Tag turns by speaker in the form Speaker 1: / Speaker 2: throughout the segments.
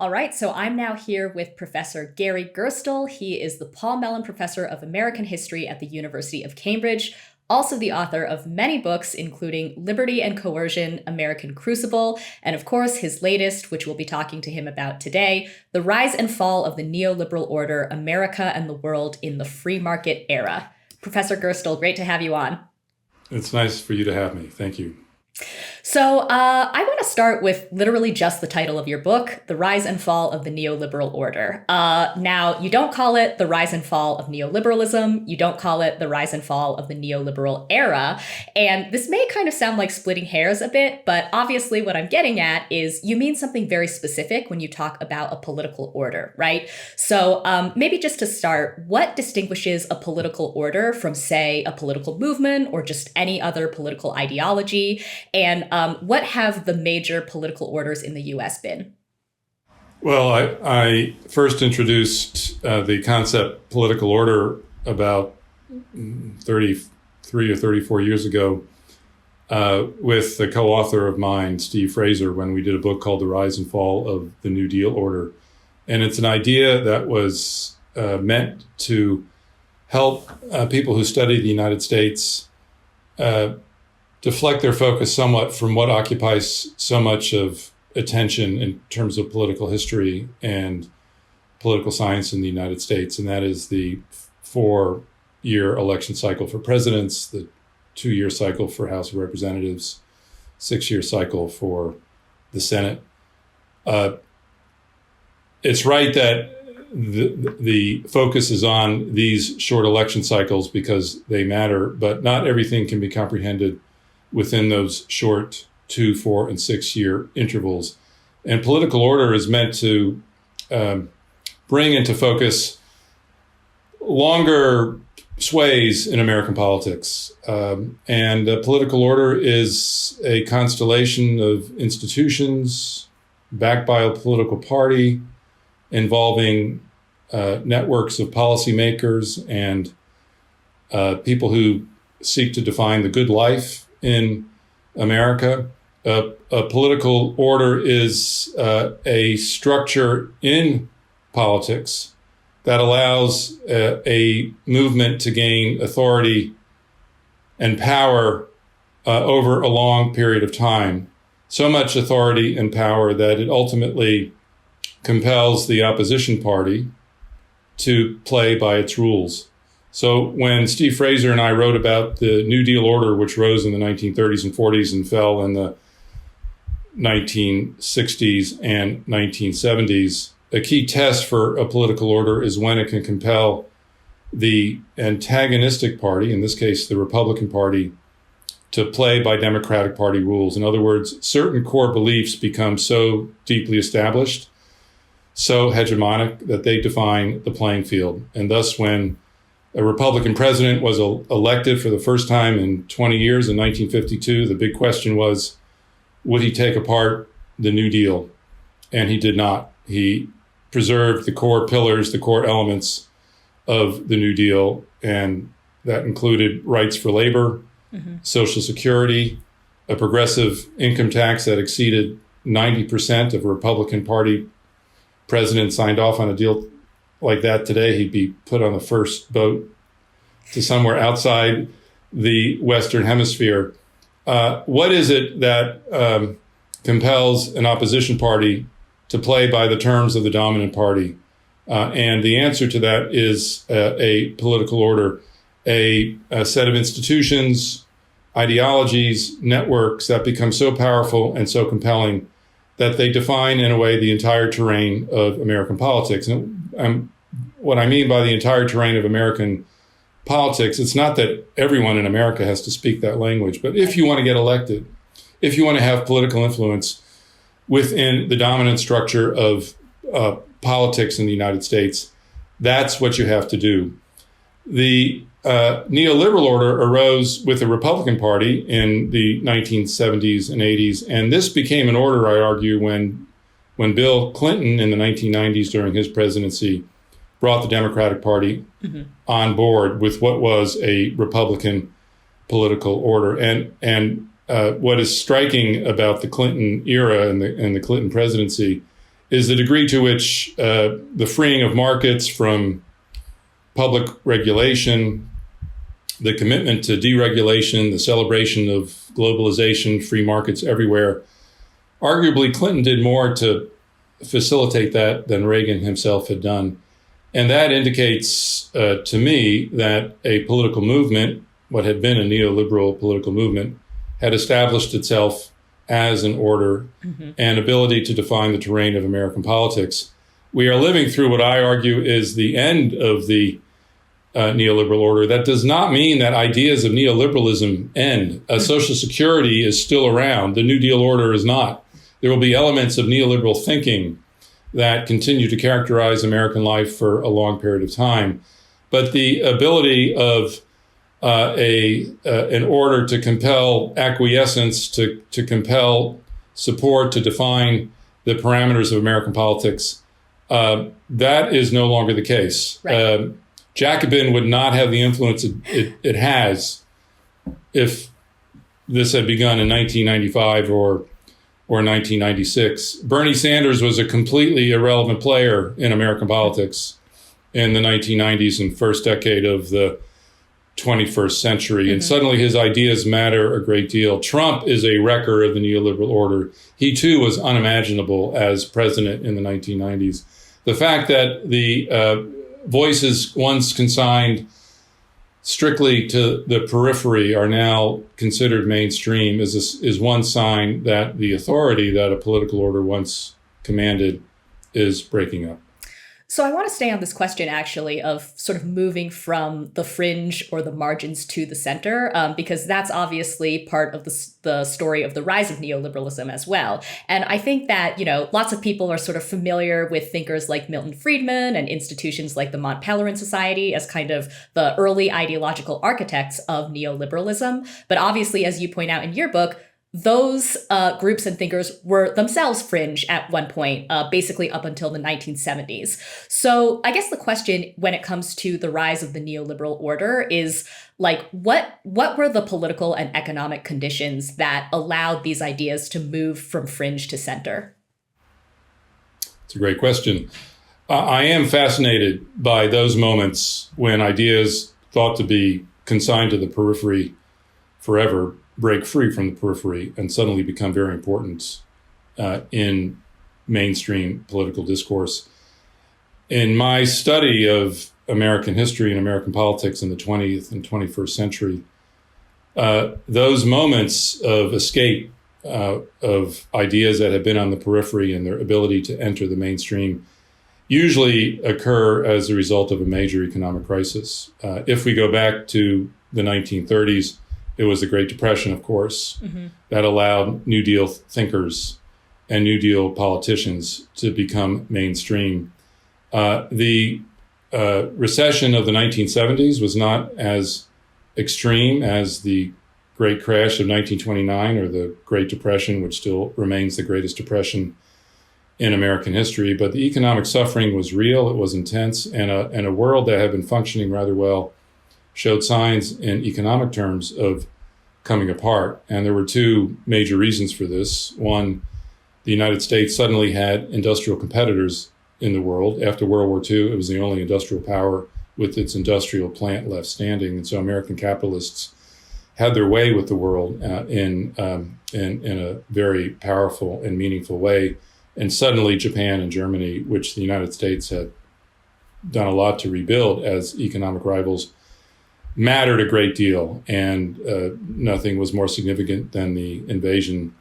Speaker 1: All right, so I'm now here with Professor Gary Gerstle. He is the Paul Mellon Professor of American History at the University of Cambridge, also the author of many books, including Liberty and Coercion, American Crucible, and of course his latest, which we'll be talking to him about today, The Rise and Fall of the Neoliberal Order, America and the World in the Free Market Era. Professor Gerstle, great to have you on.
Speaker 2: It's nice for you to have me. Thank you.
Speaker 1: So I want to start with literally just the title of your book, The Rise and Fall of the Neoliberal Order. Now, you don't call it The Rise and Fall of Neoliberalism. You don't call it The Rise and Fall of the Neoliberal Era. And this may kind of sound like splitting hairs a bit, but obviously what I'm getting at is you mean something very specific when you talk about a political order, right? So maybe just to start, what distinguishes a political order from, say, a political movement or just any other political ideology? And what have the major political orders in the U.S. been?
Speaker 2: Well, I first introduced the concept political order about 33 or 34 years ago with the co-author of mine, Steve Fraser, when we did a book called The Rise and Fall of the New Deal Order. And it's an idea that was meant to help people who study the United States deflect their focus somewhat from what occupies so much of attention in terms of political history and political science in the United States. And that is the 4-year election cycle for presidents, the 2-year cycle for House of Representatives, 6-year cycle for the Senate. It's right that the focus is on these short election cycles because they matter, but not everything can be comprehended within those short 2, 4, and 6-year intervals. And political order is meant to bring into focus longer sways in American politics. And political order is a constellation of institutions backed by a political party involving networks of policymakers and people who seek to define the good life in America. A political order is a structure in politics that allows a movement to gain authority and power over a long period of time. So much authority and power that it ultimately compels the opposition party to play by its rules. So when Steve Fraser and I wrote about the New Deal Order, which rose in the 1930s and 40s and fell in the 1960s and 1970s, a key test for a political order is when it can compel the antagonistic party, in this case the Republican Party, to play by Democratic Party rules. In other words, certain core beliefs become so deeply established, so hegemonic, that they define the playing field. And thus, when a Republican president was elected for the first time in 20 years in 1952, the big question was, would he take apart the New Deal? And he did not. He preserved the core pillars, the core elements of the New Deal, and that included rights for labor, Social Security, a progressive income tax that exceeded 90% of a Republican Party president signed off on a deal like that today, he'd be put on the first boat to somewhere outside the Western Hemisphere. What is it that compels an opposition party to play by the terms of the dominant party? And the answer to that is a political order, a set of institutions, ideologies, networks that become so powerful and so compelling that they define, in a way, the entire terrain of American politics. And what I mean by the entire terrain of American politics, it's not that everyone in America has to speak that language, but if you want to get elected, if you want to have political influence within the dominant structure of politics in the United States, that's what you have to do. The neoliberal order arose with the Republican Party in the 1970s and 80s, and this became an order, I argue, when Bill Clinton in the 1990s during his presidency brought the Democratic Party on board with what was a Republican political order. And what is striking about the Clinton era and the Clinton presidency is the degree to which the freeing of markets from public regulation, the commitment to deregulation, the celebration of globalization, free markets everywhere. Arguably, Clinton did more to facilitate that than Reagan himself had done. And that indicates to me that a political movement, what had been a neoliberal political movement, had established itself as an order and ability to define the terrain of American politics. We are living through what I argue is the end of the neoliberal order. That does not mean that ideas of neoliberalism end. Social Security is still around. The New Deal order is not. There will be elements of neoliberal thinking that continue to characterize American life for a long period of time. But the ability of an order to compel acquiescence, to compel support, to define the parameters of American politics, that is no longer the case. Right. Jacobin would not have the influence it has if this had begun in 1995 or 1996. Bernie Sanders was a completely irrelevant player in American politics in the 1990s and first decade of the 21st century. And suddenly his ideas matter a great deal. Trump is a wrecker of the neoliberal order. He too was unimaginable as president in the 1990s. The fact that the voices once consigned strictly to the periphery are now considered mainstream is one sign that the authority that a political order once commanded is breaking up.
Speaker 1: So I want to stay on this question, actually, of sort of moving from the fringe or the margins to the center, because that's obviously part of the story of the rise of neoliberalism as well. And I think that, lots of people are sort of familiar with thinkers like Milton Friedman and institutions like the Mont Pelerin Society as kind of the early ideological architects of neoliberalism. But obviously, as you point out in your book, those groups and thinkers were themselves fringe at one point, basically up until the 1970s. So I guess the question when it comes to the rise of the neoliberal order is what were the political and economic conditions that allowed these ideas to move from fringe to center?
Speaker 2: It's a great question. I am fascinated by those moments when ideas thought to be consigned to the periphery forever break free from the periphery and suddenly become very important in mainstream political discourse. In my study of American history and American politics in the 20th and 21st century, those moments of escape of ideas that have been on the periphery and their ability to enter the mainstream usually occur as a result of a major economic crisis. If we go back to the 1930s, it was the Great Depression, of course, that allowed New Deal thinkers and New Deal politicians to become mainstream. The recession of the 1970s was not as extreme as the Great Crash of 1929 or the Great Depression, which still remains the greatest depression in American history. But the economic suffering was real, it was intense, and a world that had been functioning rather well showed signs in economic terms of coming apart. And there were two major reasons for this. One, the United States suddenly had industrial competitors in the world. After World War II, it was the only industrial power with its industrial plant left standing. And so American capitalists had their way with the world in a very powerful and meaningful way. And suddenly Japan and Germany, which the United States had done a lot to rebuild as economic rivals, mattered a great deal, and nothing was more significant than the invasion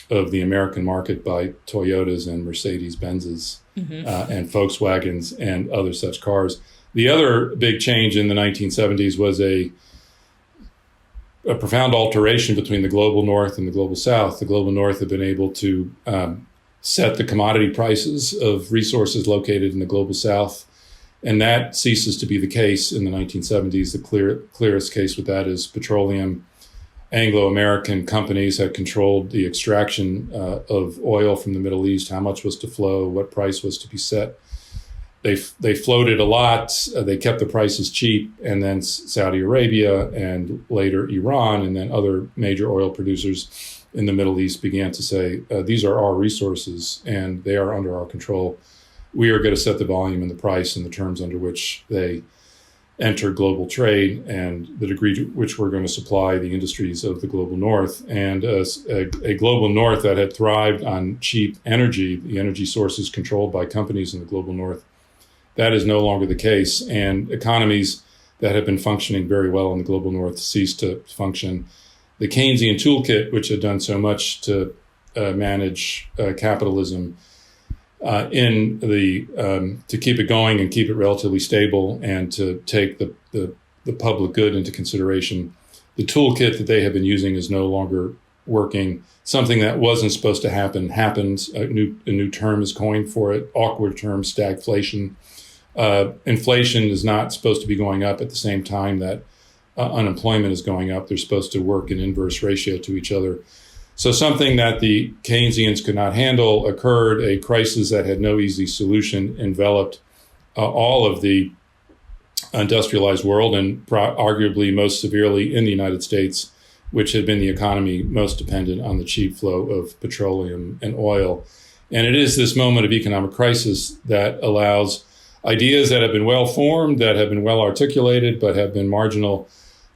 Speaker 2: of the American market by Toyotas and Mercedes-Benzes and Volkswagens and other such cars. The other big change in the 1970s was a profound alteration between the global North and the global South. The global North had been able to set the commodity prices of resources located in the global South, and that ceases to be the case in the 1970s. The clearest case with that is petroleum. Anglo-American companies had controlled the extraction of oil from the Middle East, how much was to flow, what price was to be set. They floated a lot, they kept the prices cheap, and then Saudi Arabia and later Iran and then other major oil producers in the Middle East began to say, these are our resources and they are under our control. We are going to set the volume and the price and the terms under which they enter global trade and the degree to which we're going to supply the industries of the global north. And a global north that had thrived on cheap energy, the energy sources controlled by companies in the global north, that is no longer the case. And economies that have been functioning very well in the global north cease to function. The Keynesian toolkit, which had done so much to manage capitalism to keep it going and keep it relatively stable and to take the public good into consideration, the toolkit that they have been using is no longer working. Something that wasn't supposed to happen happened. A new term is coined for it, awkward term, stagflation. Inflation is not supposed to be going up at the same time that unemployment is going up. They're supposed to work in inverse ratio to each other. So something that the Keynesians could not handle occurred. A crisis that had no easy solution enveloped all of the industrialized world, and arguably most severely in the United States, which had been the economy most dependent on the cheap flow of petroleum and oil. And it is this moment of economic crisis that allows ideas that have been well formed, that have been well articulated, but have been marginal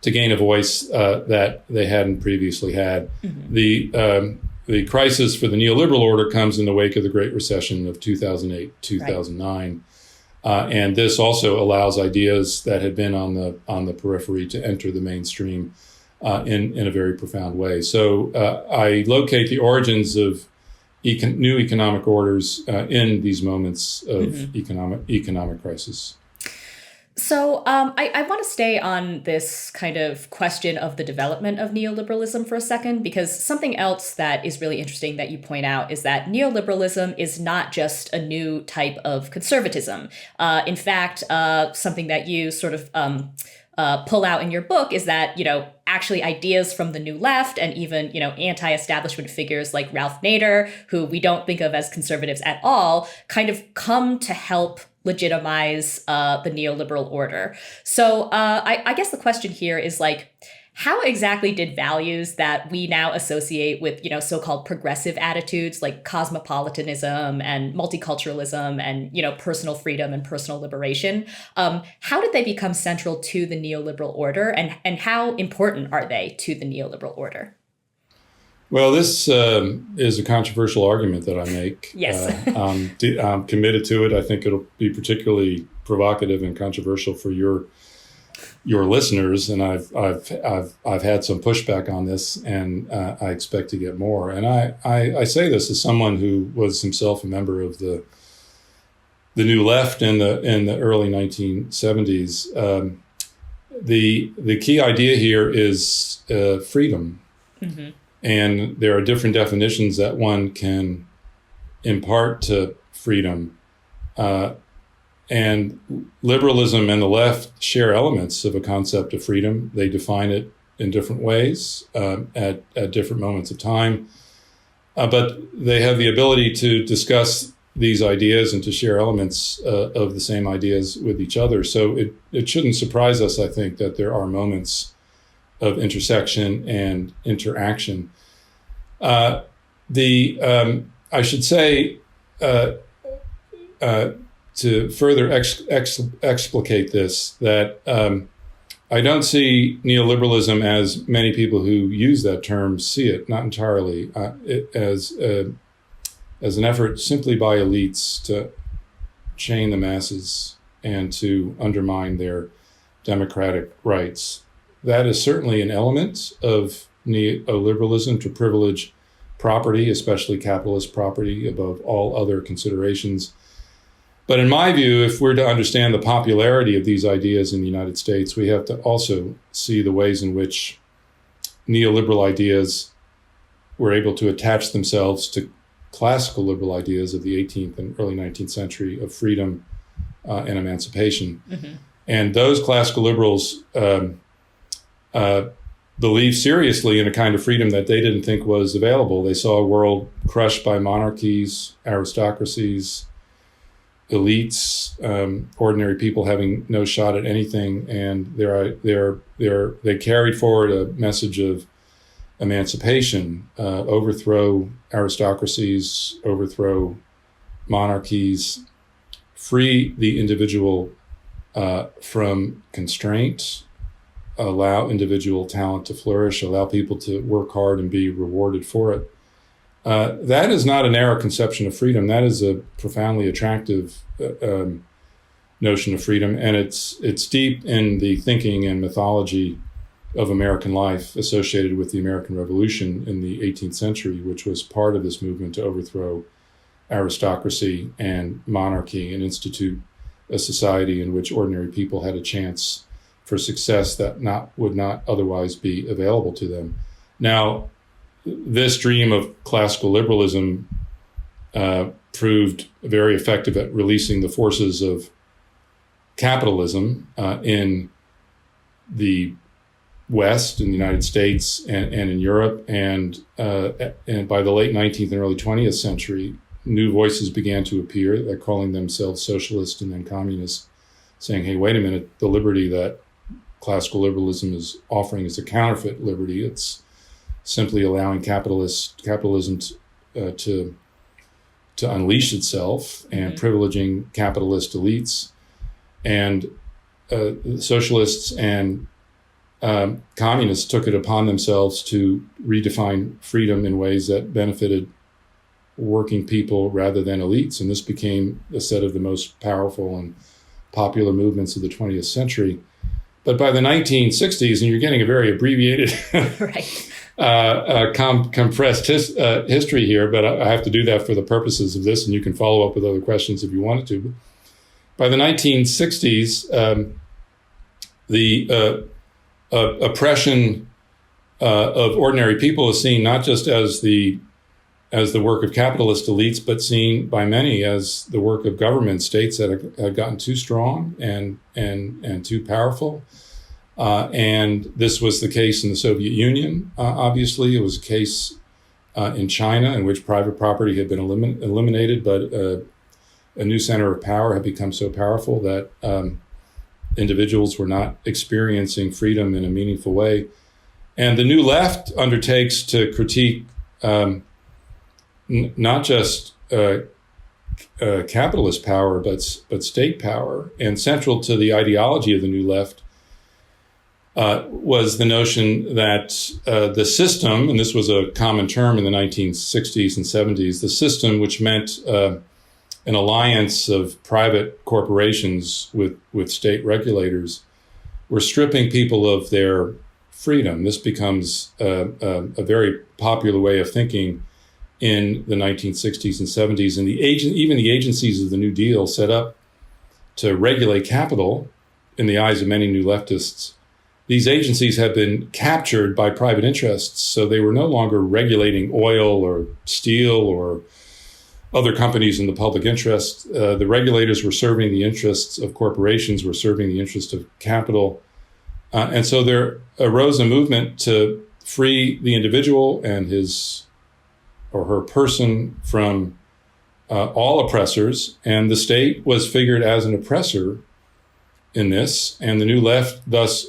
Speaker 2: to gain a voice that they hadn't previously had. Mm-hmm. The crisis for the neoliberal order comes in the wake of the Great Recession of 2008, 2009. Right. And this also allows ideas that had been on the periphery to enter the mainstream in a very profound way. So I locate the origins of new economic orders in these moments of mm-hmm. economic crisis.
Speaker 1: So I want to stay on this kind of question of the development of neoliberalism for a second, because something else that is really interesting that you point out is that neoliberalism is not just a new type of conservatism. In fact, something that you sort of pull out in your book is that, actually ideas from the New Left and even, anti-establishment figures like Ralph Nader, who we don't think of as conservatives at all, kind of come to help legitimize the neoliberal order. So I guess the question here is how exactly did values that we now associate with, so-called progressive attitudes like cosmopolitanism and multiculturalism and, personal freedom and personal liberation, how did they become central to the neoliberal order, and how important are they to the neoliberal order?
Speaker 2: Well, this is a controversial argument that I make.
Speaker 1: Yes.
Speaker 2: I'm committed to it. I think it'll be particularly provocative and controversial for your listeners, and I've had some pushback on this, and I expect to get more. And I say this as someone who was himself a member of the New Left in the early 1970s. The key idea here is freedom. Mm-hmm. And there are different definitions that one can impart to freedom. And liberalism and the left share elements of a concept of freedom. They define it in different ways at different moments of time. But they have the ability to discuss these ideas and to share elements of the same ideas with each other. So it shouldn't surprise us, I think, that there are moments of intersection and interaction. I should say, to further explicate this, that I don't see neoliberalism as many people who use that term see it, not entirely, as an effort simply by elites to chain the masses and to undermine their democratic rights. That is certainly an element of neoliberalism, to privilege property, especially capitalist property, above all other considerations. But in my view, if we're to understand the popularity of these ideas in the United States, we have to also see the ways in which neoliberal ideas were able to attach themselves to classical liberal ideas of the 18th and early 19th century of freedom and emancipation. Mm-hmm. And those classical liberals believed seriously in a kind of freedom that they didn't think was available. They saw a world crushed by monarchies, aristocracies, elites, ordinary people having no shot at anything, and they carried forward a message of emancipation, overthrow aristocracies, overthrow monarchies, free the individual from constraint, allow individual talent to flourish, allow people to work hard and be rewarded for it. That is not a narrow conception of freedom. That is a profoundly attractive notion of freedom, and it's deep in the thinking and mythology of American life associated with the American Revolution in the 18th century, which was part of this movement to overthrow aristocracy and monarchy and institute a society in which ordinary people had a chance for success that would not otherwise be available to them. Now, this dream of classical liberalism proved very effective at releasing the forces of capitalism in the West, in the United States, and in Europe, and by the late 19th and early 20th century, new voices began to appear. They're calling themselves socialist and then communist, saying, "Hey, wait a minute! The liberty that classical liberalism is offering is a counterfeit liberty. It's simply allowing capitalism to unleash itself and privileging capitalist elites." And socialists and communists took it upon themselves to redefine freedom in ways that benefited working people rather than elites. And this became a set of the most powerful and popular movements of the 20th century. But by the 1960s, and you're getting a very abbreviated, compressed history here, but I have to do that for the purposes of this, and you can follow up with other questions if you wanted to. By the 1960s, the oppression of ordinary people is seen not just as the work of capitalist elites, but seen by many as the work of government states that had gotten too strong and too powerful. And this was the case in the Soviet Union. Obviously, it was a case in China in which private property had been eliminated, but a new center of power had become so powerful that individuals were not experiencing freedom in a meaningful way. And the New Left undertakes to critique not just capitalist power, but state power. And central to the ideology of the New Left was the notion that the system, and this was a common term in the 1960s and 70s, the system, which meant an alliance of private corporations with state regulators, were stripping people of their freedom. This becomes a very popular way of thinking in the 1960s and 70s. And even the agencies of the New Deal set up to regulate capital in the eyes of many new leftists. These agencies had been captured by private interests, so they were no longer regulating oil or steel or other companies in the public interest. The regulators were serving the interests of corporations, were serving the interest of capital. And so there arose a movement to free the individual and his or her person from all oppressors. And the state was figured as an oppressor in this. And the New Left thus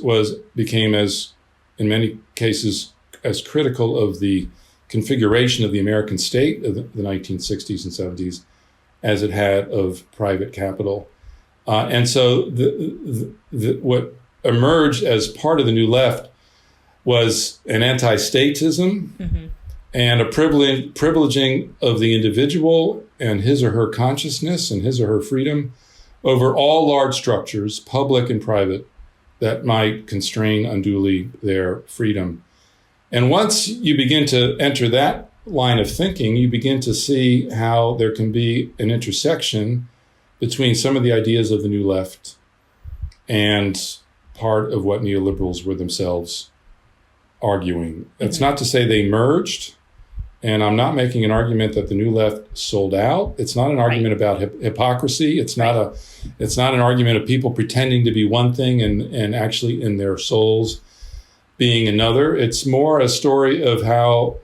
Speaker 2: became, as in many cases, as critical of the configuration of the American state of the 1960s and 70s as it had of private capital. And so what emerged as part of the New Left was an anti-statism and a privileging of the individual and his or her consciousness and his or her freedom over all large structures, public and private, that might constrain unduly their freedom. And once you begin to enter that line of thinking, you begin to see how there can be an intersection between some of the ideas of the New Left and part of what neoliberals were themselves arguing. It's not to say they merged, and I'm not making an argument that the New Left sold out. It's not an argument about hypocrisy. It's not an argument of people pretending to be one thing and actually in their souls being another. It's more a story of how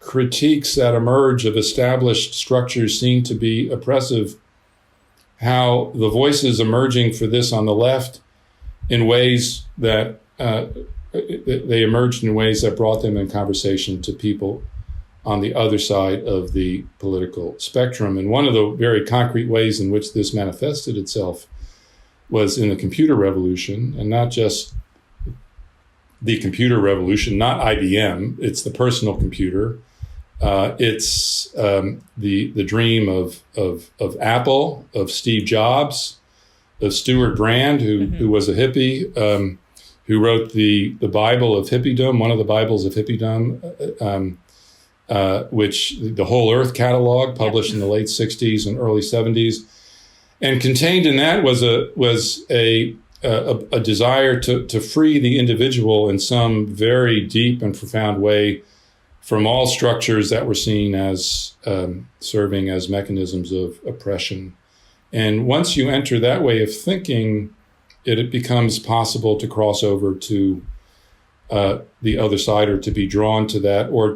Speaker 2: critiques that emerge of established structures seem to be oppressive, how the voices emerging for this on the left in ways that they emerged in ways that brought them in conversation to people on the other side of the political spectrum. And one of the very concrete ways in which this manifested itself was in the computer revolution, and not just the computer revolution, not IBM, it's the personal computer. It's the dream of Apple, of Steve Jobs, of Stuart Brand, who was a hippie, who wrote the Bible of hippiedom, one of the Bibles of hippiedom, which the Whole Earth catalog, published in the late 60s and early 70s. And contained in that was a desire to free the individual in some very deep and profound way from all structures that were seen as serving as mechanisms of oppression. And once you enter that way of thinking, it becomes possible to cross over to the other side, or to be drawn to that, or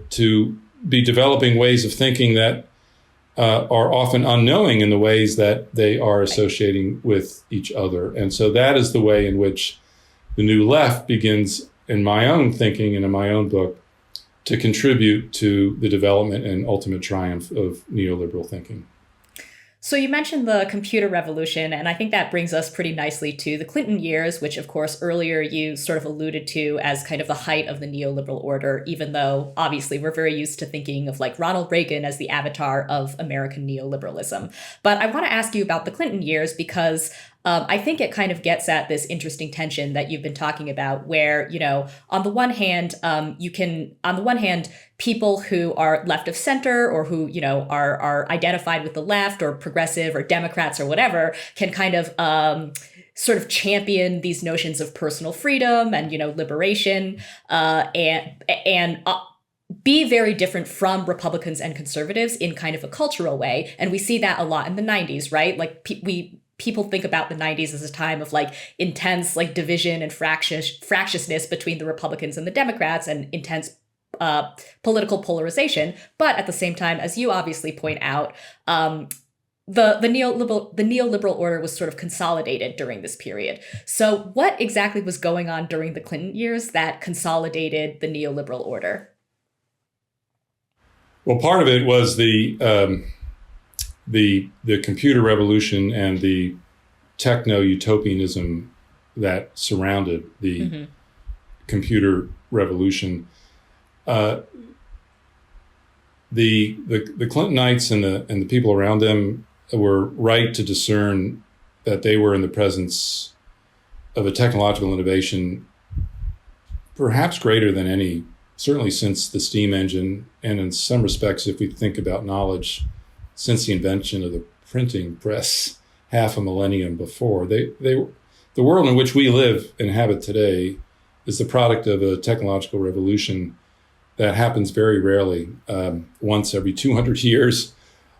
Speaker 2: to be developing ways of thinking that are often unknowing in the ways that they are associating with each other. And so that is the way in which the New Left begins, in my own thinking and in my own book, to contribute to the development and ultimate triumph of neoliberal thinking.
Speaker 1: So you mentioned the computer revolution, and I think that brings us pretty nicely to the Clinton years, which, of course, earlier you sort of alluded to as kind of the height of the neoliberal order, even though obviously we're very used to thinking of like Ronald Reagan as the avatar of American neoliberalism. But I want to ask you about the Clinton years because I think it kind of gets at this interesting tension that you've been talking about, where, you know, on the one hand, people who are left of center, or who, you know, are identified with the left or progressive or Democrats or whatever, can kind of sort of champion these notions of personal freedom and, you know, liberation, and be very different from Republicans and conservatives in kind of a cultural way. And we see that a lot in the 90s, right? Like people think about the 90s as a time of like intense like division and fractiousness between the Republicans and the Democrats, and intense political polarization. But at the same time, as you obviously point out, the neoliberal order was sort of consolidated during this period. So what exactly was going on during the Clinton years that consolidated the neoliberal order?
Speaker 2: Well, part of it was the computer revolution and the techno-utopianism that surrounded the computer revolution. The Clintonites and the people around them were right to discern that they were in the presence of a technological innovation perhaps greater than any, certainly since the steam engine, and in some respects, if we think about knowledge, since the invention of the printing press half a millennium before. The world in which we live and inhabit today is the product of a technological revolution that happens very rarely, once every 200 years,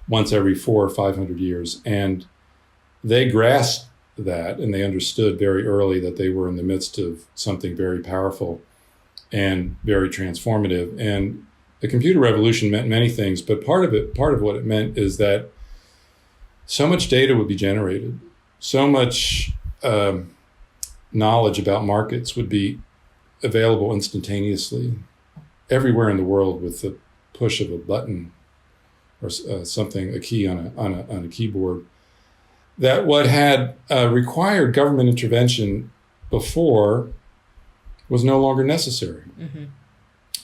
Speaker 2: once every 400 or 500 years. And they grasped that, and they understood very early that they were in the midst of something very powerful and very transformative. And the computer revolution meant many things, but part of what it meant is that so much data would be generated, so much knowledge about markets would be available instantaneously everywhere in the world with the push of a button or something, a key on a keyboard, that what had required government intervention before was no longer necessary.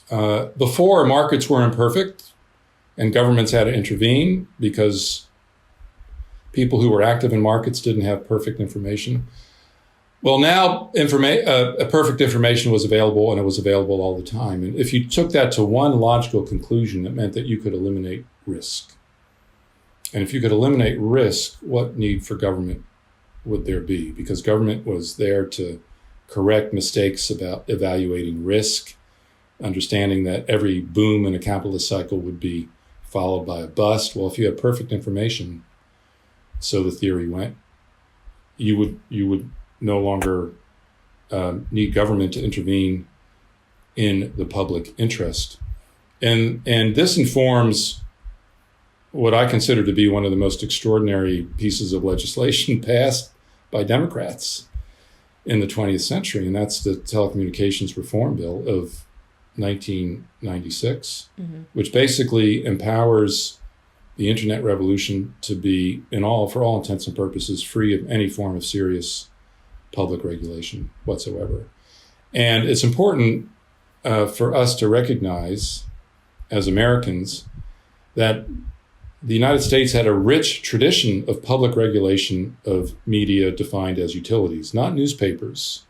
Speaker 2: Before, markets were imperfect and governments had to intervene because people who were active in markets didn't have perfect information. Well, now perfect information was available, and it was available all the time. And if you took that to one logical conclusion, it meant that you could eliminate risk. And if you could eliminate risk, what need for government would there be? Because government was there to correct mistakes about evaluating risk, understanding that every boom in a capitalist cycle would be followed by a bust. Well, if you had perfect information, so the theory went, you would no longer need government to intervene in the public interest. And this informs what I consider to be one of the most extraordinary pieces of legislation passed by Democrats. in the 20th century, and that's the Telecommunications Reform Bill of 1996, which basically empowers the internet revolution to be, for all intents and purposes, free of any form of serious public regulation whatsoever. And it's important for us to recognize, as Americans, that the United States had a rich tradition of public regulation of media defined as utilities, not newspapers,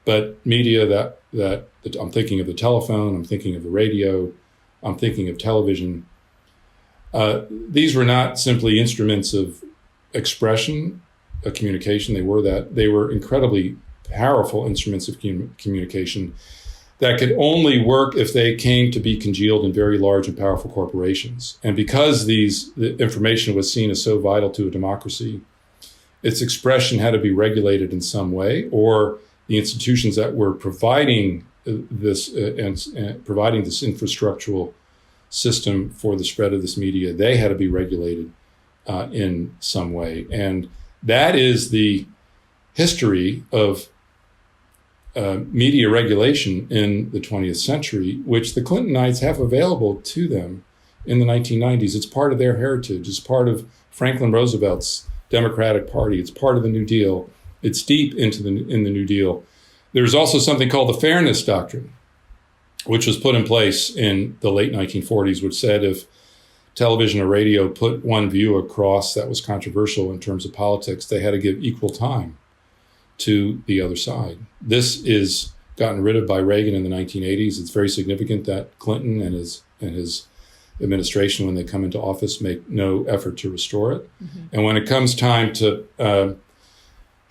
Speaker 2: but media that I'm thinking of the telephone, I'm thinking of the radio, I'm thinking of television. These were not simply instruments of expression, of communication. They were incredibly powerful instruments of communication that could only work if they came to be congealed in very large and powerful corporations. And because the information was seen as so vital to a democracy, its expression had to be regulated in some way, or the institutions that were providing this providing this infrastructural system for the spread of this media, they had to be regulated in some way. And that is the history of media regulation in the 20th century, which the Clintonites have available to them in the 1990s. It's part of their heritage. It's part of Franklin Roosevelt's Democratic Party. It's part of the New Deal. It's deep in the New Deal. There's also something called the Fairness Doctrine, which was put in place in the late 1940s, which said if television or radio put one view across that was controversial in terms of politics, they had to give equal time to the other side. This is gotten rid of by Reagan in the 1980s. It's very significant that Clinton and his administration, when they come into office, make no effort to restore it. And when it comes time to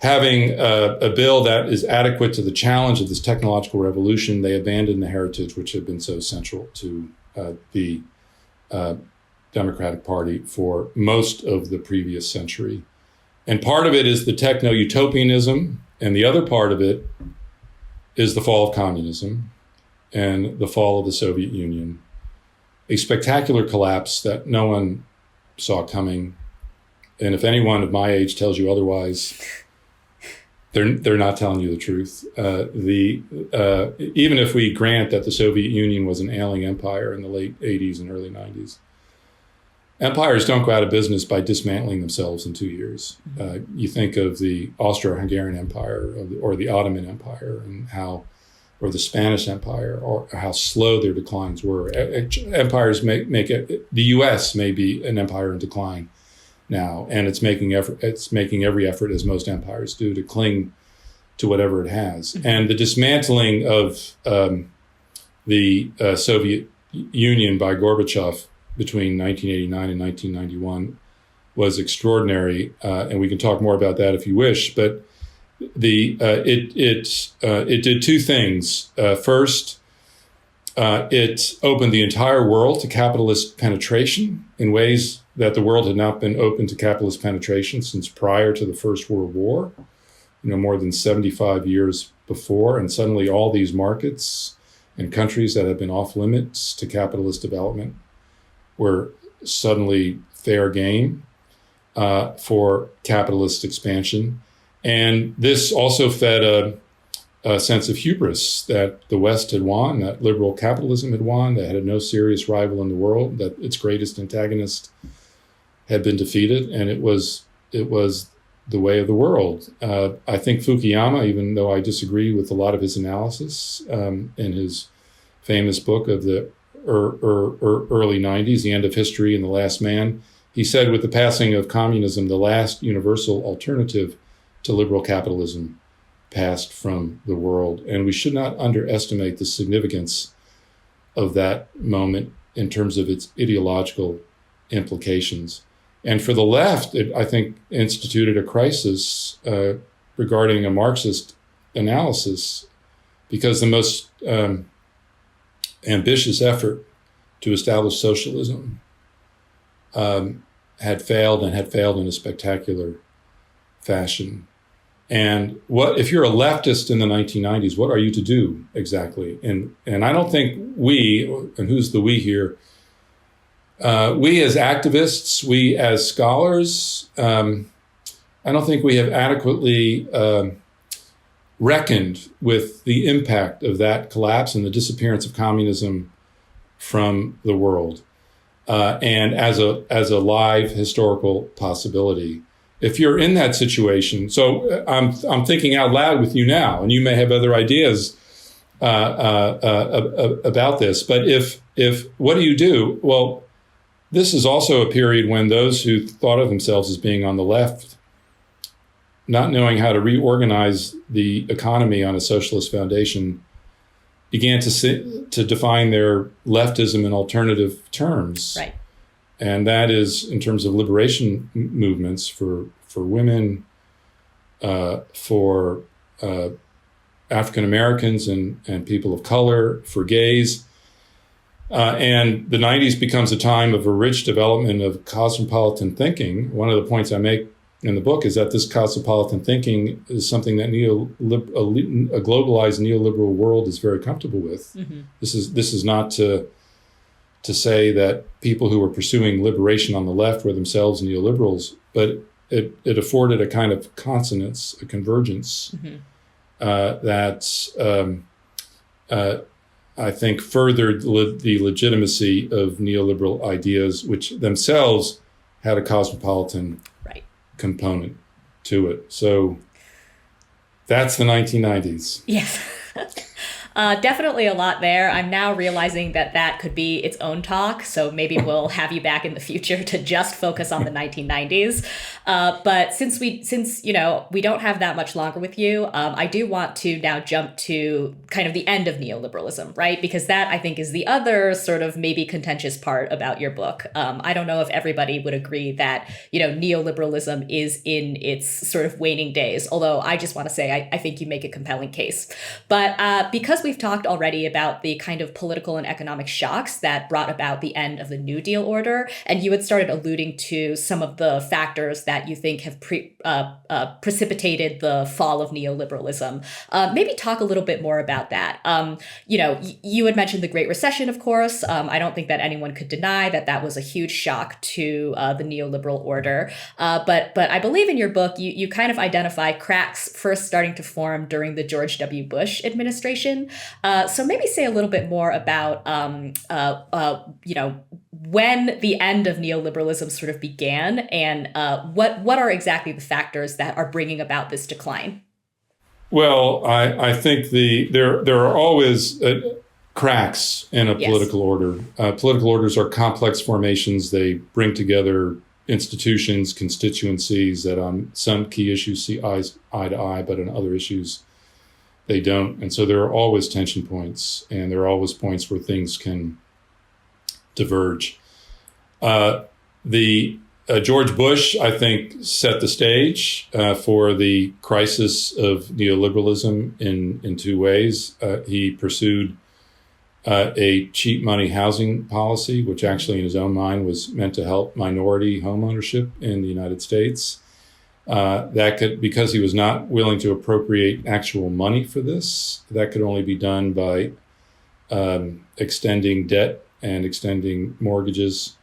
Speaker 2: having a bill that is adequate to the challenge of this technological revolution, they abandon the heritage which had been so central to the Democratic Party for most of the previous century. And part of it is the techno-utopianism, and the other part of it is the fall of communism and the fall of the Soviet Union, a spectacular collapse that no one saw coming. And if anyone of my age tells you otherwise, they're not telling you the truth. Even if we grant that the Soviet Union was an ailing empire in the late 80s and early 90s, empires don't go out of business by dismantling themselves in 2 years. You think of the Austro-Hungarian Empire or the Ottoman Empire, and or the Spanish Empire, or how slow their declines were. Empires make it. The U.S. may be an empire in decline now, and it's making every effort, as most empires do, to cling to whatever it has. And the dismantling of the Soviet Union by Gorbachev between 1989 and 1991 was extraordinary, and we can talk more about that if you wish. But it did two things. First, it opened the entire world to capitalist penetration in ways that the world had not been open to capitalist penetration since prior to the First World War, more than 75 years before. And suddenly all these markets and countries that had been off limits to capitalist development were suddenly fair game for capitalist expansion. And this also fed a sense of hubris that the West had won, that liberal capitalism had won, that had no serious rival in the world, that its greatest antagonist had been defeated, and it was the way of the world. I think Fukuyama, even though I disagree with a lot of his analysis in his famous book of the early 90s, The End of History and the Last Man, he said, with the passing of communism, the last universal alternative to liberal capitalism passed from the world. And we should not underestimate the significance of that moment in terms of its ideological implications. And for the left, it, I think, instituted a crisis regarding a Marxist analysis, because the most ambitious effort to establish socialism had failed, and had failed in a spectacular fashion. And what if you're a leftist in the 1990s, what are you to do exactly? And I don't think we, and who's the we here, we as activists, we as scholars, I don't think we have adequately reckoned with the impact of that collapse and the disappearance of communism from the world, and as a live historical possibility. If you're in that situation, so I'm thinking out loud with you now, and you may have other ideas about this. But if what do you do? Well, this is also a period when those who thought of themselves as being on the left, not knowing how to reorganize the economy on a socialist foundation, began to define their leftism in alternative terms.
Speaker 1: Right.
Speaker 2: And that is in terms of liberation movements for women, for African Americans and people of color, for gays. And the 90s becomes a time of a rich development of cosmopolitan thinking. One of the points I make in the book is that this cosmopolitan thinking is something that a globalized neoliberal world is very comfortable with. Mm-hmm. This is not to say that people who were pursuing liberation on the left were themselves neoliberals, but it afforded a kind of consonance, a convergence, mm-hmm. That I think furthered the legitimacy of neoliberal ideas, which themselves had a cosmopolitan component to it. So that's the 1990s.
Speaker 1: Yes. Definitely a lot there. I'm now realizing that could be its own talk, so maybe we'll have you back in the future to just focus on the 1990s. But since we don't have that much longer with you, I do want to now jump to kind of the end of neoliberalism, right? Because that, I think, is the other sort of maybe contentious part about your book. I don't know if everybody would agree that, neoliberalism is in its sort of waning days, although I just want to say I think you make a compelling case. But because we've talked already about the kind of political and economic shocks that brought about the end of the New Deal order, and you had started alluding to some of the factors that you think have precipitated the fall of neoliberalism. Maybe talk a little bit more about that. You had mentioned the Great Recession, of course. I don't think that anyone could deny that was a huge shock to the neoliberal order. But I believe in your book, you kind of identify cracks first starting to form during the George W. Bush administration. So maybe say a little bit more about, when the end of neoliberalism sort of began, and what are exactly the factors that are bringing about this decline?
Speaker 2: Well, I think there are always cracks in a political order. Political orders are complex formations. They bring together institutions, constituencies that on some key issues see eye to eye, but on other issues they don't. And so there are always tension points, and there are always points where things can diverge. George Bush, I think, set the stage for the crisis of neoliberalism in two ways. He pursued a cheap money housing policy, which actually in his own mind was meant to help minority homeownership in the United States. Because he was not willing to appropriate actual money for this, that could only be done by extending debt and extending mortgages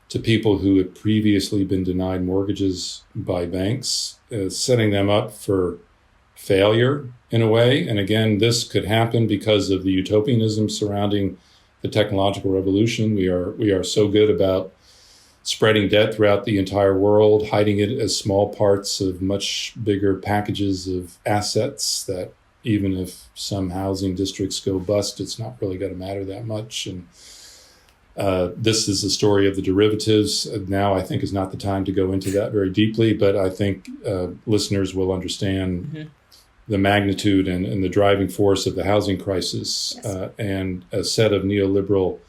Speaker 2: to people who had previously been denied mortgages by banks, setting them up for failure in a way. And again, this could happen because of the utopianism surrounding the technological revolution. We are so good about spreading debt throughout the entire world, hiding it as small parts of much bigger packages of assets that even if some housing districts go bust, it's not really going to matter that much. And this is the story of the derivatives. Now, I think, is not the time to go into that very deeply, but I think listeners will understand mm-hmm. the magnitude and the driving force of the housing crisis. Yes. And a set of neoliberal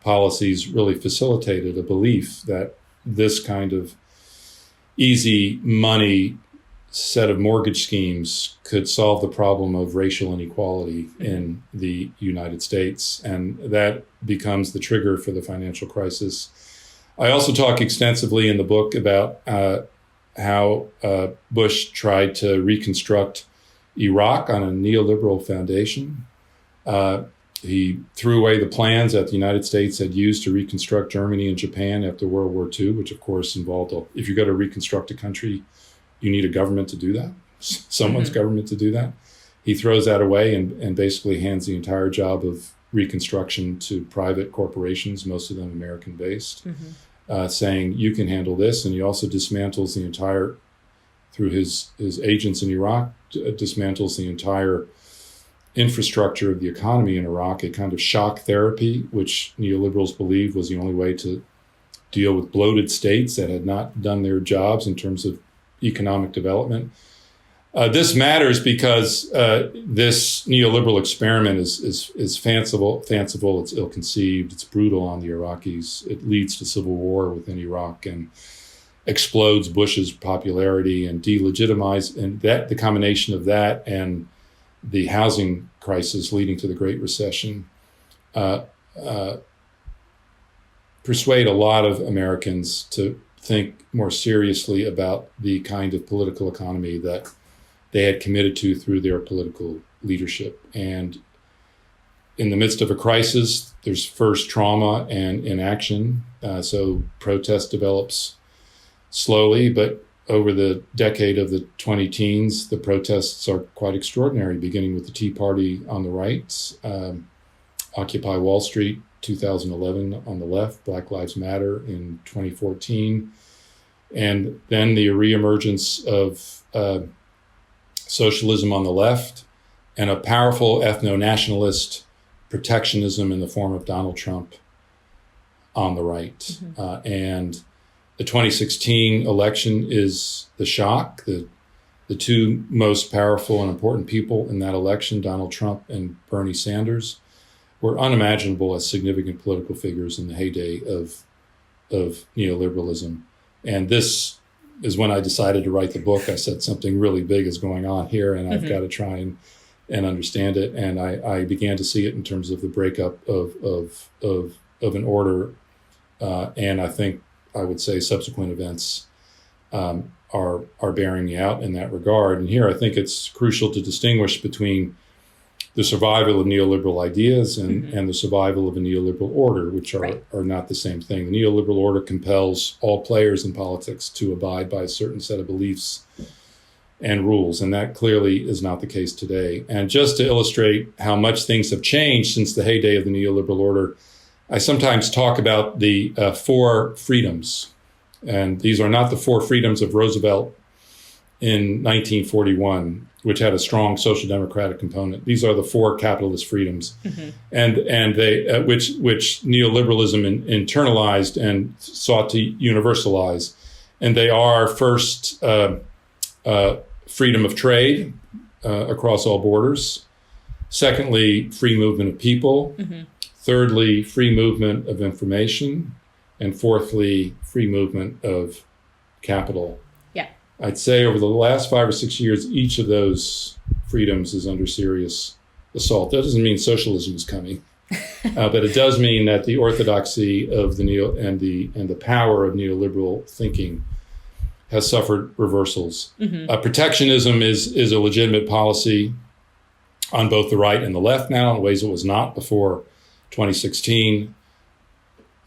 Speaker 2: policies really facilitated a belief that this kind of easy money set of mortgage schemes could solve the problem of racial inequality in the United States. And that becomes the trigger for the financial crisis. I also talk extensively in the book about how Bush tried to reconstruct Iraq on a neoliberal foundation. He threw away the plans that the United States had used to reconstruct Germany and Japan after World War II, which of course involved, if you're going to reconstruct a country, you need a government to do that, someone's mm-hmm. government to do that. he throws that away and basically hands the entire job of reconstruction to private corporations, most of them American-based, saying, you can handle this. And he also dismantles the entire, through his agents in Iraq, dismantles the entire infrastructure of the economy in Iraq, a kind of shock therapy, which neoliberals believed was the only way to deal with bloated states that had not done their jobs in terms of economic development. This matters because this neoliberal experiment is fanciful, it's ill-conceived, it's brutal on the Iraqis. It leads to civil war within Iraq and explodes Bush's popularity and delegitimizes, and that the combination of that and the housing crisis leading to the Great Recession persuade a lot of Americans to think more seriously about the kind of political economy that they had committed to through their political leadership. And in the midst of a crisis, there's first trauma and inaction. So protest develops slowly, but over the decade of the 20-teens, the protests are quite extraordinary, beginning with the Tea Party on the right, Occupy Wall Street, 2011 on the left, Black Lives Matter in 2014, and then the reemergence of socialism on the left, and a powerful ethno-nationalist protectionism in the form of Donald Trump on the right. And the 2016 election is the shock. The two most powerful and important people in that election, Donald Trump and Bernie Sanders, were unimaginable as significant political figures in the heyday of neoliberalism. And this is when I decided to write the book. I said something really big is going on here, and I've got to try and understand it. And I began to see it in terms of the breakup of an order. And I think I would say subsequent events are bearing me out in that regard. And here I think it's crucial to distinguish between the survival of neoliberal ideas and the survival of a neoliberal order, which are not the same thing. The neoliberal order compels all players in politics to abide by a certain set of beliefs and rules, and that clearly is not the case today. And just to illustrate how much things have changed since the heyday of the neoliberal order, I sometimes talk about the four freedoms, and these are not the four freedoms of Roosevelt in 1941, which had a strong social democratic component. These are the four capitalist freedoms, and they which neoliberalism internalized and sought to universalize. And they are first freedom of trade across all borders. Secondly, free movement of people. Thirdly, free movement of information. And fourthly, free movement of capital. I'd say over the last 5 or 6 years, each of those freedoms is under serious assault. That doesn't mean socialism is coming, but it does mean that the orthodoxy of the the power of neoliberal thinking has suffered reversals. Protectionism is a legitimate policy on both the right and the left now in ways it was not before 2016.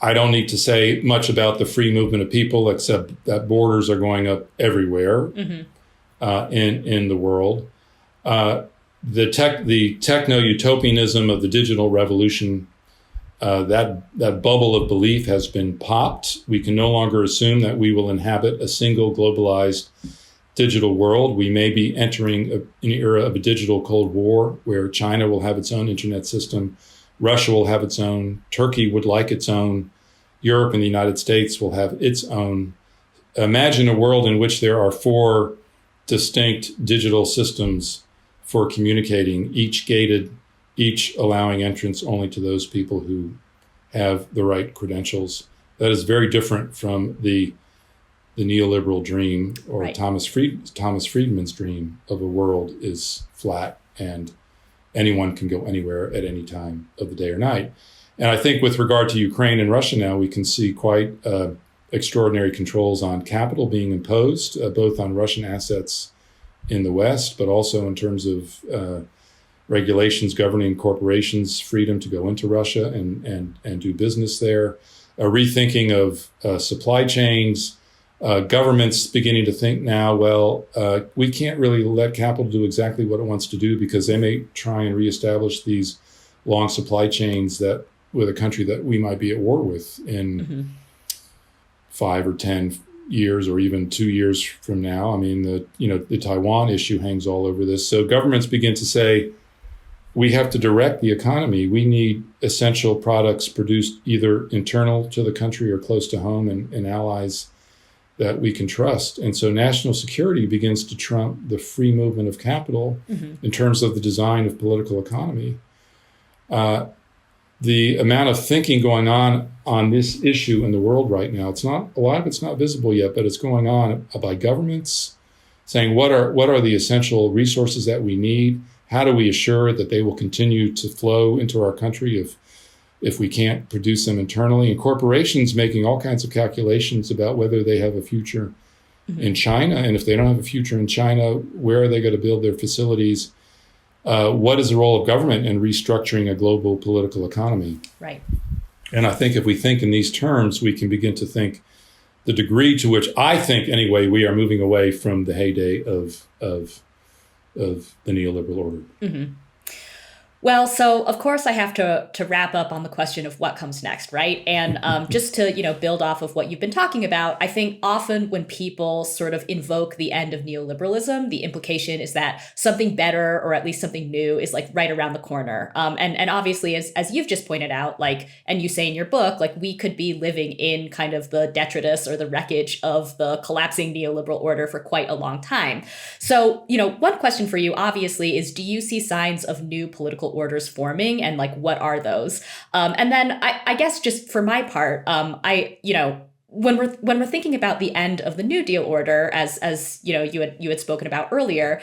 Speaker 2: I don't need to say much about the free movement of people, except that borders are going up everywhere in the world. The techno-utopianism of the digital revolution, that bubble of belief has been popped. We can no longer assume that we will inhabit a single globalized digital world. We may be entering an era of a digital Cold War where China will have its own internet system, Russia will have its own, Turkey would like its own, Europe and the United States will have its own. Imagine a world in which there are four distinct digital systems for communicating, each gated, each allowing entrance only to those people who have the right credentials. That is very different from the neoliberal dream, or Thomas Friedman's dream of a world is flat and anyone can go anywhere at any time of the day or night. And I think with regard to Ukraine and Russia now, we can see quite extraordinary controls on capital being imposed, both on Russian assets in the West, but also in terms of regulations governing corporations' freedom to go into Russia and do business there, a rethinking of supply chains, Governments beginning to think now, well, we can't really let capital do exactly what it wants to do because they may try and reestablish these long supply chains that with a country that we might be at war with in 5 or 10 years or even 2 years from now. I mean, the Taiwan issue hangs all over this. So governments begin to say, we have to direct the economy. We need essential products produced either internal to the country or close to home and allies that we can trust. And so national security begins to trump the free movement of capital in terms of the design of political economy. The amount of thinking going on this issue in the world right now, a lot of it's not visible yet, but it's going on by governments saying what are the essential resources that we need? How do we assure that they will continue to flow into our country if we can't produce them internally? And corporations making all kinds of calculations about whether they have a future in China. And if they don't have a future in China, where are they going to build their facilities? What is the role of government in restructuring a global political economy?
Speaker 1: Right.
Speaker 2: And I think if we think in these terms, we can begin to think the degree to which I think, anyway, we are moving away from the heyday of the neoliberal order.
Speaker 1: Well, so of course I have to wrap up on the question of what comes next, right? And just to build off of what you've been talking about, I think often when people sort of invoke the end of neoliberalism, the implication is that something better or at least something new is like right around the corner. And obviously, as you've just pointed out, and you say in your book, we could be living in kind of the detritus or the wreckage of the collapsing neoliberal order for quite a long time. So, one question for you obviously is, do you see signs of new political orders forming, and what are those? And then I guess just for my part, when we're thinking about the end of the New Deal order, as you had spoken about earlier,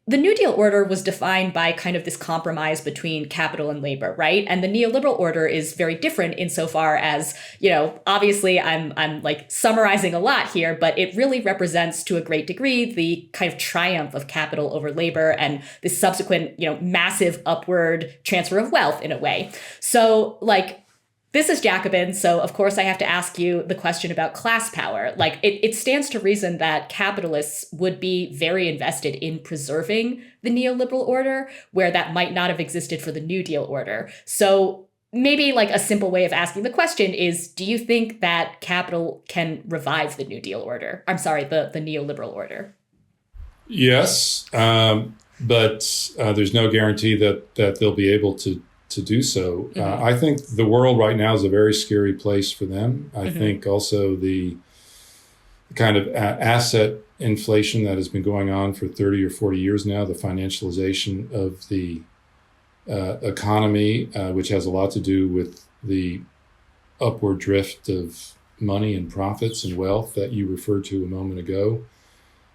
Speaker 1: the New Deal order was defined by kind of this compromise between capital and labor, right? And the neoliberal order is very different insofar as, obviously I'm summarizing a lot here, but it really represents to a great degree the kind of triumph of capital over labor and the subsequent, massive upward transfer of wealth in a way. So this is Jacobin, so of course I have to ask you the question about class power. It stands to reason that capitalists would be very invested in preserving the neoliberal order, where that might not have existed for the New Deal order. So maybe a simple way of asking the question is, do you think that capital can revive the New Deal order? I'm sorry, the neoliberal order.
Speaker 2: Yes, but there's no guarantee that they'll be able to do so. I think the world right now is a very scary place for them. I think also the kind of asset inflation that has been going on for 30 or 40 years now, the financialization of the economy, which has a lot to do with the upward drift of money and profits and wealth that you referred to a moment ago.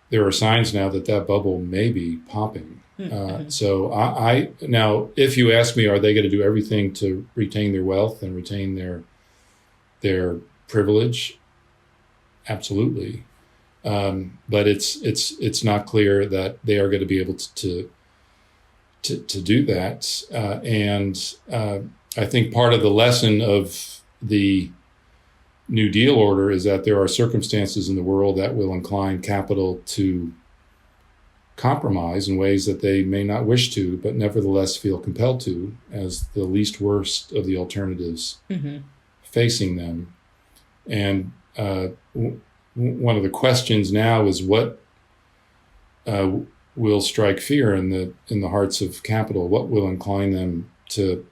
Speaker 2: There are signs now that bubble may be popping. So I now, if you ask me, are they going to do everything to retain their wealth and retain their privilege? Absolutely, but it's not clear that they are going to be able to do that. And I think part of the lesson of the New Deal order is that there are circumstances in the world that will incline capital to compromise in ways that they may not wish to, but nevertheless feel compelled to, as the least worst of the alternatives facing them. And one of the questions now is what will strike fear in the hearts of capital? What will incline them to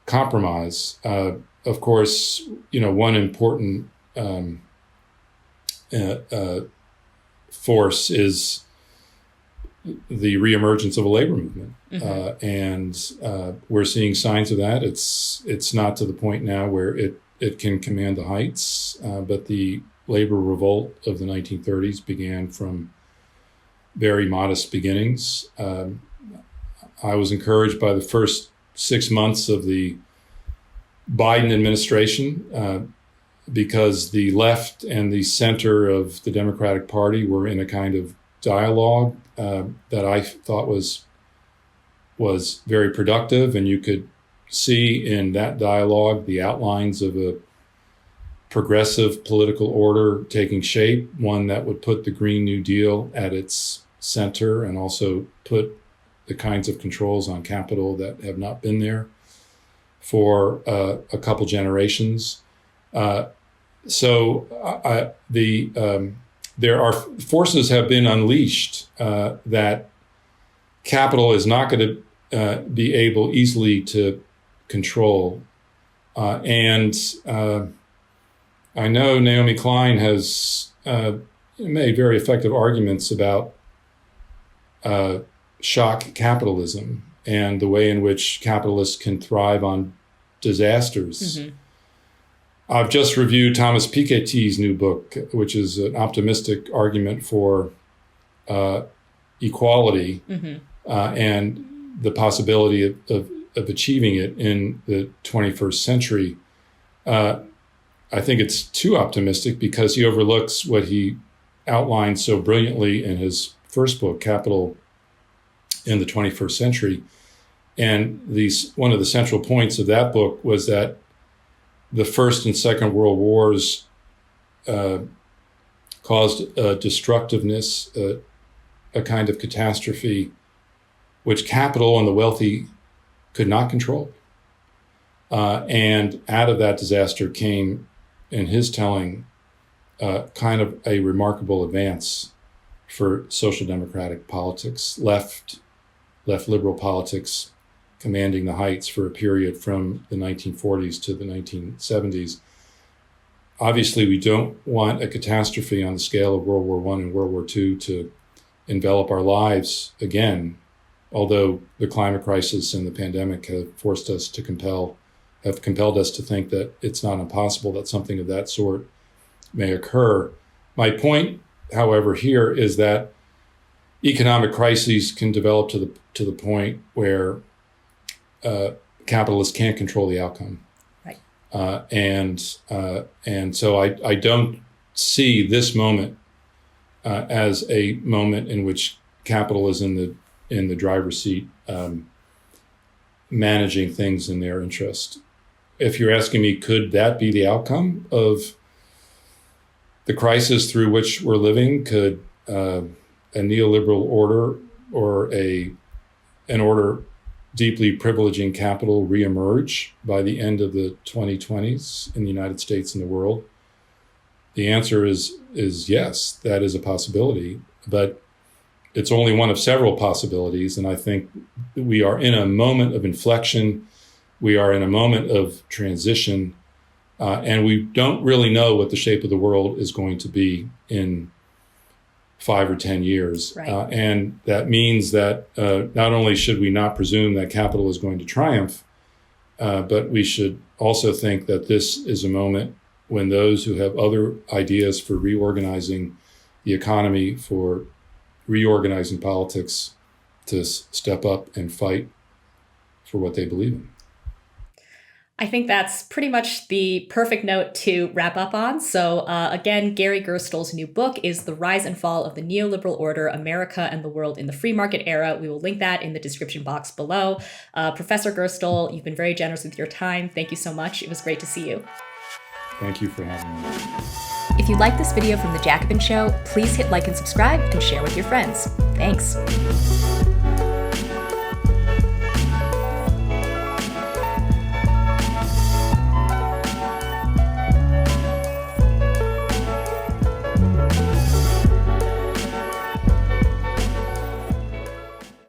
Speaker 2: compromise? Of course, one important force is the reemergence of a labor movement, and we're seeing signs of that. It's not to the point now where it can command the heights, but the labor revolt of the 1930s began from very modest beginnings. I was encouraged by the first 6 months of the Biden administration because the left and the center of the Democratic Party were in a kind of dialogue that I thought was very productive, and you could see in that dialogue the outlines of progressive political order taking shape, one that would put the Green New Deal at its center and also put the kinds of controls on capital that have not been there for a couple generations. There are forces have been unleashed that capital is not going to be able easily to control. And I know Naomi Klein has made very effective arguments about shock capitalism and the way in which capitalists can thrive on disasters. Mm-hmm. I've just reviewed Thomas Piketty's new book, which is an optimistic argument for equality and the possibility of achieving it in the 21st century. I think it's too optimistic because he overlooks what he outlined so brilliantly in his first book, Capital in the 21st Century. And one of the central points of that book was that the First and Second World Wars caused destructiveness, a kind of catastrophe, which capital and the wealthy could not control. And out of that disaster came, in his telling, kind of a remarkable advance for social democratic politics, left liberal politics commanding the heights for a period from the 1940s to the 1970s. Obviously, we don't want a catastrophe on the scale of World War I and World War II to envelop our lives again, although the climate crisis and the pandemic have compelled us to think that it's not impossible that something of that sort may occur. My point, however, here is that economic crises can develop to the point where capitalists can't control the outcome.
Speaker 1: Right.
Speaker 2: And so I don't see this moment as a moment in which capital is in the driver's seat, managing things in their interest. If you're asking me, could that be the outcome of the crisis through which we're living? Could a neoliberal order or an order deeply privileging capital reemerge by the end of the 2020s in the United States and the world? The answer is yes, that is a possibility, but it's only one of several possibilities. And I think we are in a moment of inflection. We are in a moment of transition, and we don't really know what the shape of the world is going to be in 5 or 10 years.
Speaker 1: Right.
Speaker 2: And that means that not only should we not presume that capital is going to triumph, but we should also think that this is a moment when those who have other ideas for reorganizing the economy, for reorganizing politics, to step up and fight for what they believe in.
Speaker 1: I think that's pretty much the perfect note to wrap up on. So again, Gary Gerstle's new book is The Rise and Fall of the Neoliberal Order, America and the World in the Free Market Era. We will link that in the description box below. Professor Gerstle, you've been very generous with your time. Thank you so much. It was great to see you.
Speaker 2: Thank you for having me.
Speaker 1: If you like this video from The Jacobin Show, please hit like and subscribe and share with your friends. Thanks.